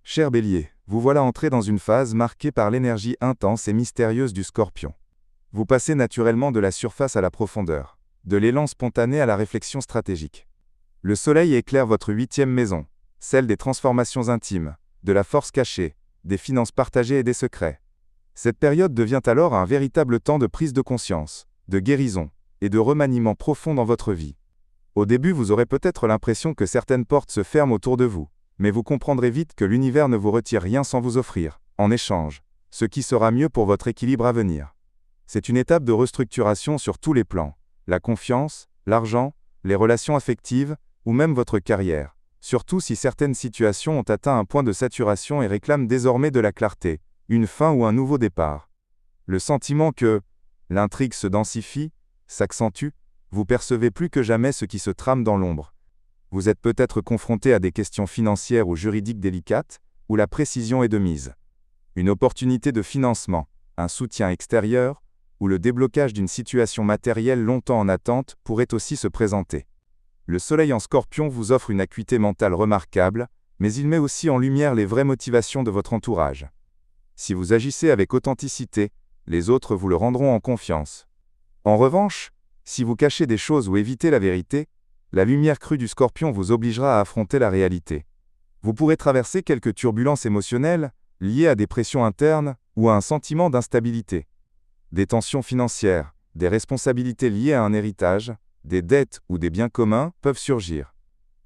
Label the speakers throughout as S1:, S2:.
S1: Cher Bélier, vous voilà entré dans une phase marquée par l'énergie intense et mystérieuse du Scorpion. Vous passez naturellement de la surface à la profondeur, de l'élan spontané à la réflexion stratégique. Le soleil éclaire votre 8e maison, celle des transformations intimes, de la force cachée, des finances partagées et des secrets. Cette période devient alors un véritable temps de prise de conscience, de guérison, et de remaniement profond dans votre vie. Au début, vous aurez peut-être l'impression que certaines portes se ferment autour de vous, mais vous comprendrez vite que l'univers ne vous retire rien sans vous offrir, en échange, ce qui sera mieux pour votre équilibre à venir. C'est une étape de restructuration sur tous les plans, la confiance, l'argent, les relations affectives, ou même votre carrière, surtout si certaines situations ont atteint un point de saturation et réclament désormais de la clarté, une fin ou un nouveau départ. Le sentiment que l'intrigue se densifie, s'accentue, vous percevez plus que jamais ce qui se trame dans l'ombre. Vous êtes peut-être confronté à des questions financières ou juridiques délicates, où la précision est de mise. Une opportunité de financement, un soutien extérieur, ou le déblocage d'une situation matérielle longtemps en attente pourrait aussi se présenter. Le soleil en Scorpion vous offre une acuité mentale remarquable, mais il met aussi en lumière les vraies motivations de votre entourage. Si vous agissez avec authenticité, les autres vous le rendront en confiance. En revanche, si vous cachez des choses ou évitez la vérité, la lumière crue du Scorpion vous obligera à affronter la réalité. Vous pourrez traverser quelques turbulences émotionnelles, liées à des pressions internes ou à un sentiment d'instabilité. Des tensions financières, des responsabilités liées à un héritage, des dettes ou des biens communs peuvent surgir.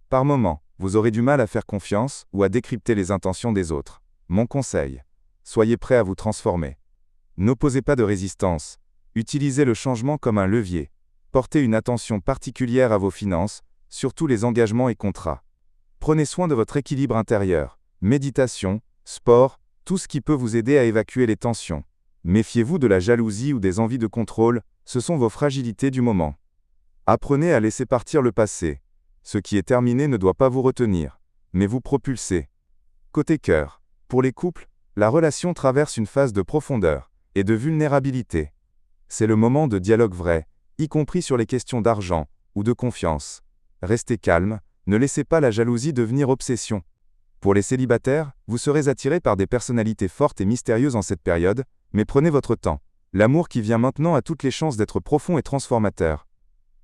S1: Par moments, vous aurez du mal à faire confiance ou à décrypter les intentions des autres. Mon conseil: soyez prêt à vous transformer. N'opposez pas de résistance. Utilisez le changement comme un levier. Portez une attention particulière à vos finances, surtout les engagements et contrats. Prenez soin de votre équilibre intérieur. Méditation, sport, tout ce qui peut vous aider à évacuer les tensions. Méfiez-vous de la jalousie ou des envies de contrôle, ce sont vos fragilités du moment. Apprenez à laisser partir le passé. Ce qui est terminé ne doit pas vous retenir, mais vous propulser. Côté cœur, pour les couples, la relation traverse une phase de profondeur et de vulnérabilité. C'est le moment de dialogue vrai, y compris sur les questions d'argent ou de confiance. Restez calme, ne laissez pas la jalousie devenir obsession. Pour les célibataires, vous serez attirés par des personnalités fortes et mystérieuses en cette période, mais prenez votre temps. L'amour qui vient maintenant a toutes les chances d'être profond et transformateur.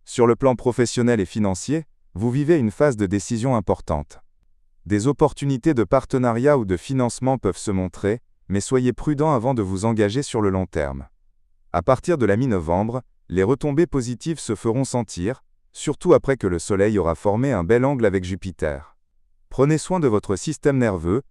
S1: Sur le plan professionnel et financier, vous vivez une phase de décision importante. Des opportunités de partenariat ou de financement peuvent se montrer, mais soyez prudent avant de vous engager sur le long terme. À partir de la mi-novembre, les retombées positives se feront sentir, surtout après que le Soleil aura formé un bel angle avec Jupiter. Prenez soin de votre système nerveux,